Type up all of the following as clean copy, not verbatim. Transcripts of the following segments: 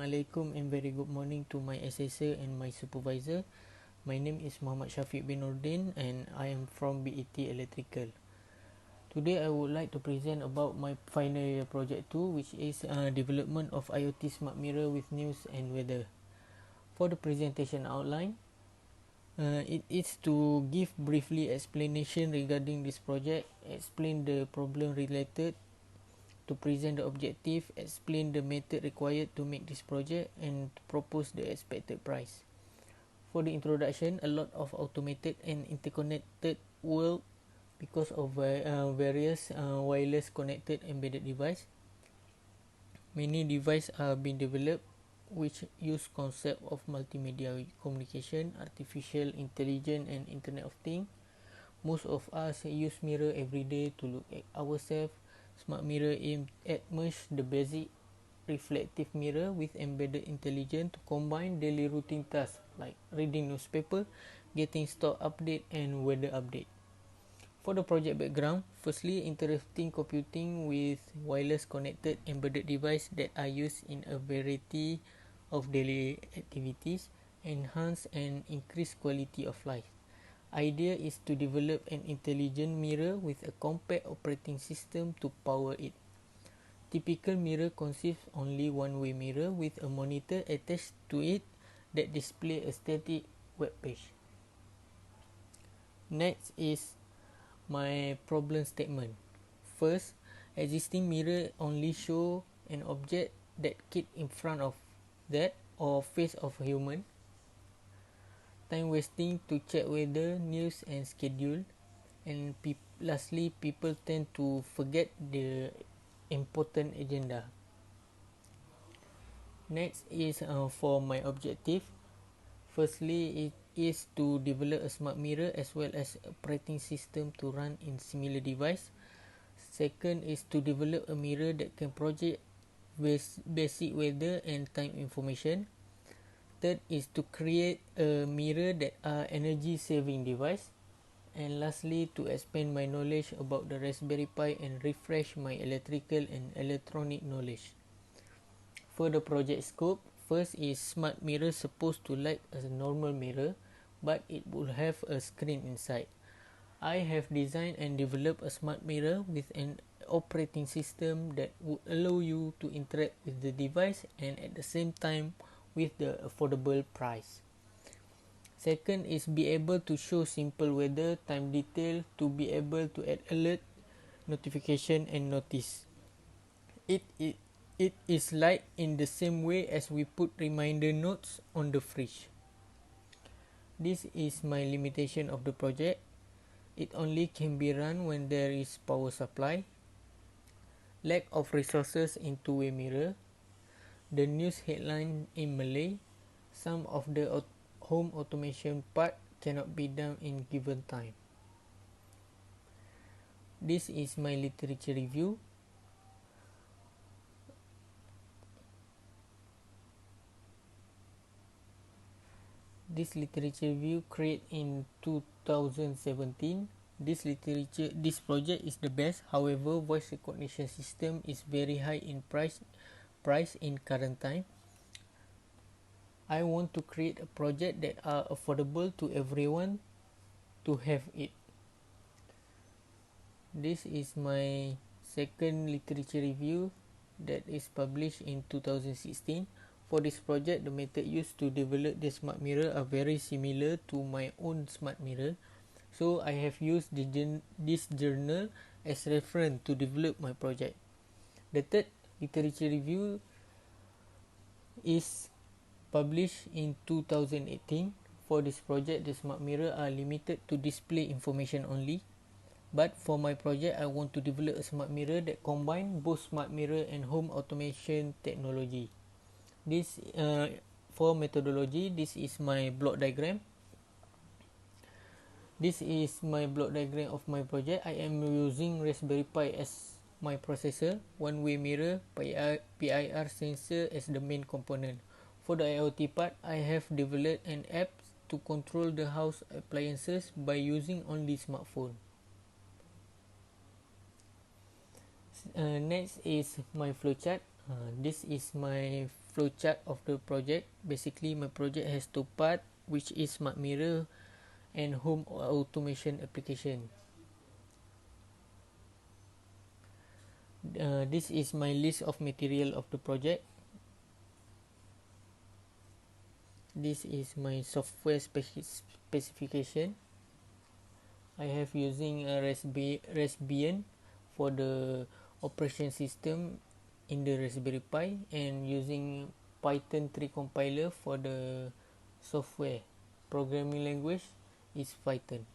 Assalamualaikum and very good morning to my assessor and my supervisor. My name is Muhammad Shafiq bin Nordin and I am from BET Electrical. Today I would like to present about my final year project 2, which is development of IoT smart mirror with news and weather. For the presentation outline, it is to give briefly explanation regarding this project, explain the problem related, to present the objective, explain the method required to make this project, and to propose the expected price. For the introduction, a lot of automated and interconnected world because of various wireless connected embedded device. Many devices are being developed which use concept of multimedia communication, artificial intelligence, and Internet of Things. Most of us use mirror every day to look at ourselves. Smart mirror aim at merge the basic reflective mirror with embedded intelligence to combine daily routine tasks like reading newspaper, getting stock update, and weather update. For the project background, firstly, interesting computing with wireless connected embedded device that are used in a variety of daily activities, enhance and increase quality of life. Idea is to develop an intelligent mirror with a compact operating system to power it. Typical mirror consists only one-way mirror with a monitor attached to it that display a static web page. Next is my problem statement. First, existing mirror only show an object that keep in front of that or face of a human. Time wasting to check weather, news and schedule, and lastly, people tend to forget the important agenda. Next is for my objective. Firstly, it is to develop a smart mirror as well as operating system to run in similar device. Second is to develop a mirror that can project basic weather and time information. Third is to create a mirror that are energy saving device. And lastly, to expand my knowledge about the Raspberry Pi and refresh my electrical and electronic knowledge. For the project scope, first is smart mirror supposed to like a normal mirror, but it will have a screen inside. I have designed and developed a smart mirror with an operating system that would allow you to interact with the device and at the same time with the affordable price. Second is be able to show simple weather, time detail, to be able to add alert, notification and notice. It is like in the same way as we put reminder notes on the fridge. This is my limitation of the project. It only can be run when there is power supply. Lack of resources in two-way mirror. The news headline in Malay. Some of the home automation part cannot be done in given time. This is my literature review. This literature review created in 2017. This project is the best. However, voice recognition system is very high in price in current time. I want to create a project that are affordable to everyone to have it. This is my second literature review that is published in 2016. For this project, the method used to develop the smart mirror are very similar to my own smart mirror. So I have used this journal as reference to develop my project. The third literature review is published in 2018. For this project, the smart mirror are limited to display information only. But for my project, I want to develop a smart mirror that combine both smart mirror and home automation technology. This for methodology, this is my block diagram. This is my block diagram of my project. I am using Raspberry Pi as my processor, one-way mirror, PIR sensor as the main component. For the IoT part, I have developed an app to control the house appliances by using only smartphone. Next is my flowchart. This is my flowchart of the project. Basically, my project has two parts, which is smart mirror and home automation application. This is my list of material of the project. This is my software specification. I have using a Raspbian for the operation system in the Raspberry Pi, and using Python 3 compiler for the software. Programming language is Python.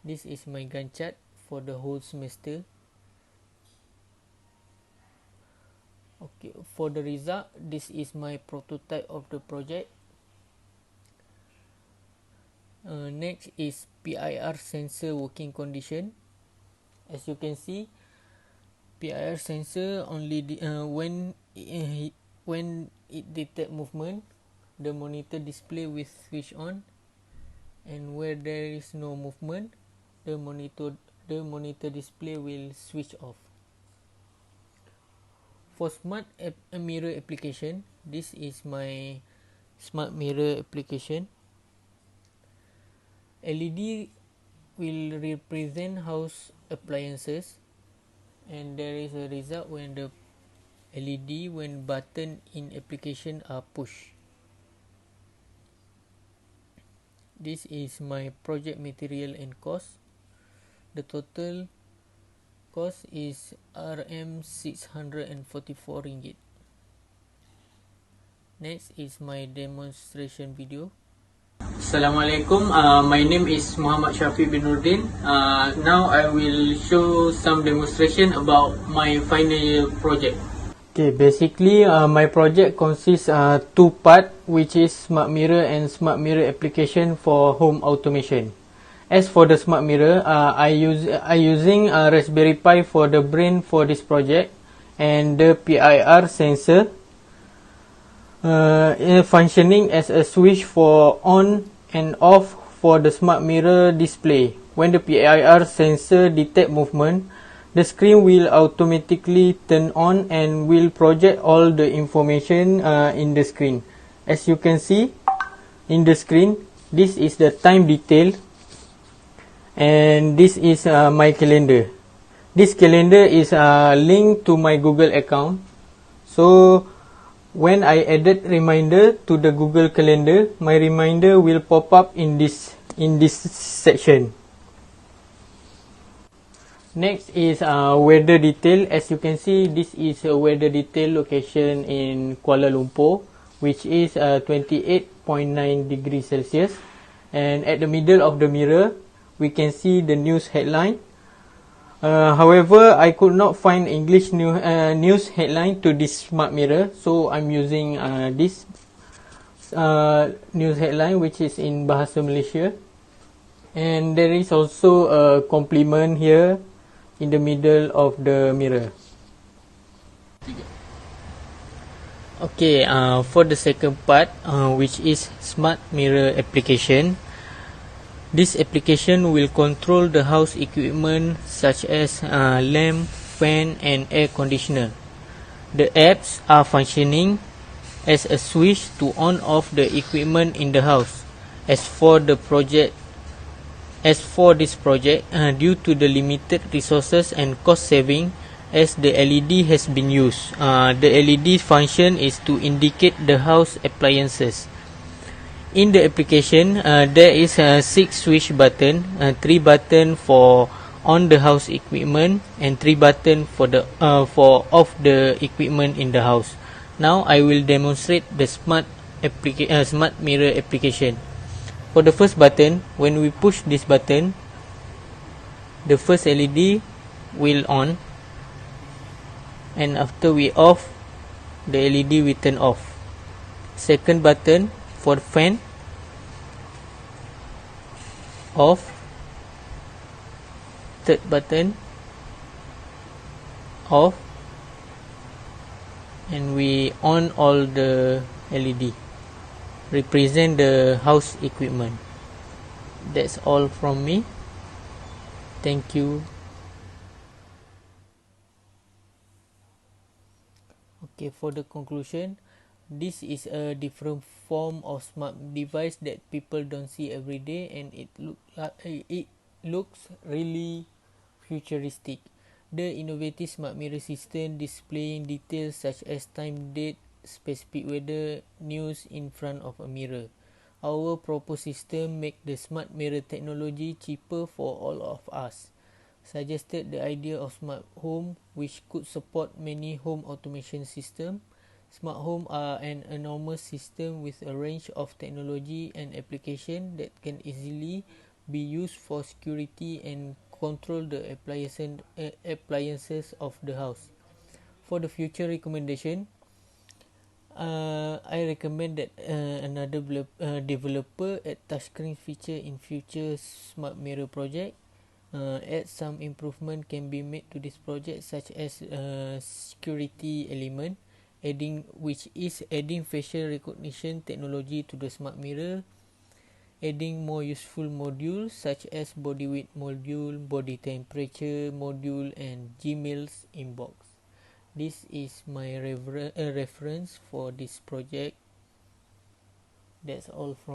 This is my Gantt chart for the whole semester. Okay, for the result, this is my prototype of the project. Next is PIR sensor working condition. As you can see, PIR sensor only when it detect movement, the monitor display will switch on, and where there is no movement, the monitor display will switch off. For smart mirror application, this is my smart mirror application. LED will represent house appliances, and there is a result when the LED when button in application are pushed. This is my project material and cost. The total cost is RM644 ringgit. Next is my demonstration video. Assalamualaikum. My name is Muhammad Shafiq bin Nurdin. Now I will show some demonstration about my final year project. Okay, basically my project consists two parts, which is smart mirror and smart mirror application for home automation. As for the smart mirror, I using Raspberry Pi for the brain for this project, and the PIR sensor functioning as a switch for on and off for the smart mirror display. When the PIR sensor detect movement, the screen will automatically turn on and will project all the information in the screen. As you can see in the screen, this is the time detail, and this is my calendar. This calendar is linked to my Google account, so when I added reminder to the Google Calendar, my reminder will pop up in this section. Next is weather detail. As you can see, this is a weather detail location in Kuala Lumpur, which is 28.9 degrees Celsius. And at the middle of the mirror, we can see the news headline. However, I could not find English news headline to this smart mirror, so I'm using this news headline, which is in Bahasa Malaysia. And there is also a complement here in the middle of the mirror. Okay, for the second part, which is smart mirror application. This application will control the house equipment such as lamp, fan and air conditioner. The apps are functioning as a switch to on off the equipment in the house. As for this project, due to the limited resources and cost saving, as the LED has been used, the LED function is to indicate the house appliances. In the application, there is 6 switch button, 3 button for on the house equipment and 3 button for off the equipment in the house. Now I will demonstrate the smart mirror application. For the first button, when we push this button, the first LED will on, and after we off, the LED will turn off. Second button for fan, off. Third button, off, and we on all the LED, represent the house equipment. That's all from me. Thank you. Okay, for the conclusion, this is a different form of smart device that people don't see every day, and it looks really futuristic. The innovative smart mirror system displaying details such as time, date, specific weather news in front of a mirror. Our proposed system make the smart mirror technology cheaper for all of us. Suggested the idea of smart home, which could support many home automation systems. Smart home are an enormous system with a range of technology and application that can easily be used for security and control the appliances of the house. For the future recommendation, I recommend that another developer add touchscreen feature in future smart mirror project. Add some improvement can be made to this project, such as security element, adding facial recognition technology to the smart mirror, adding more useful modules such as body weight module, body temperature module, and Gmail's inbox. This is my reference for this project. That's all from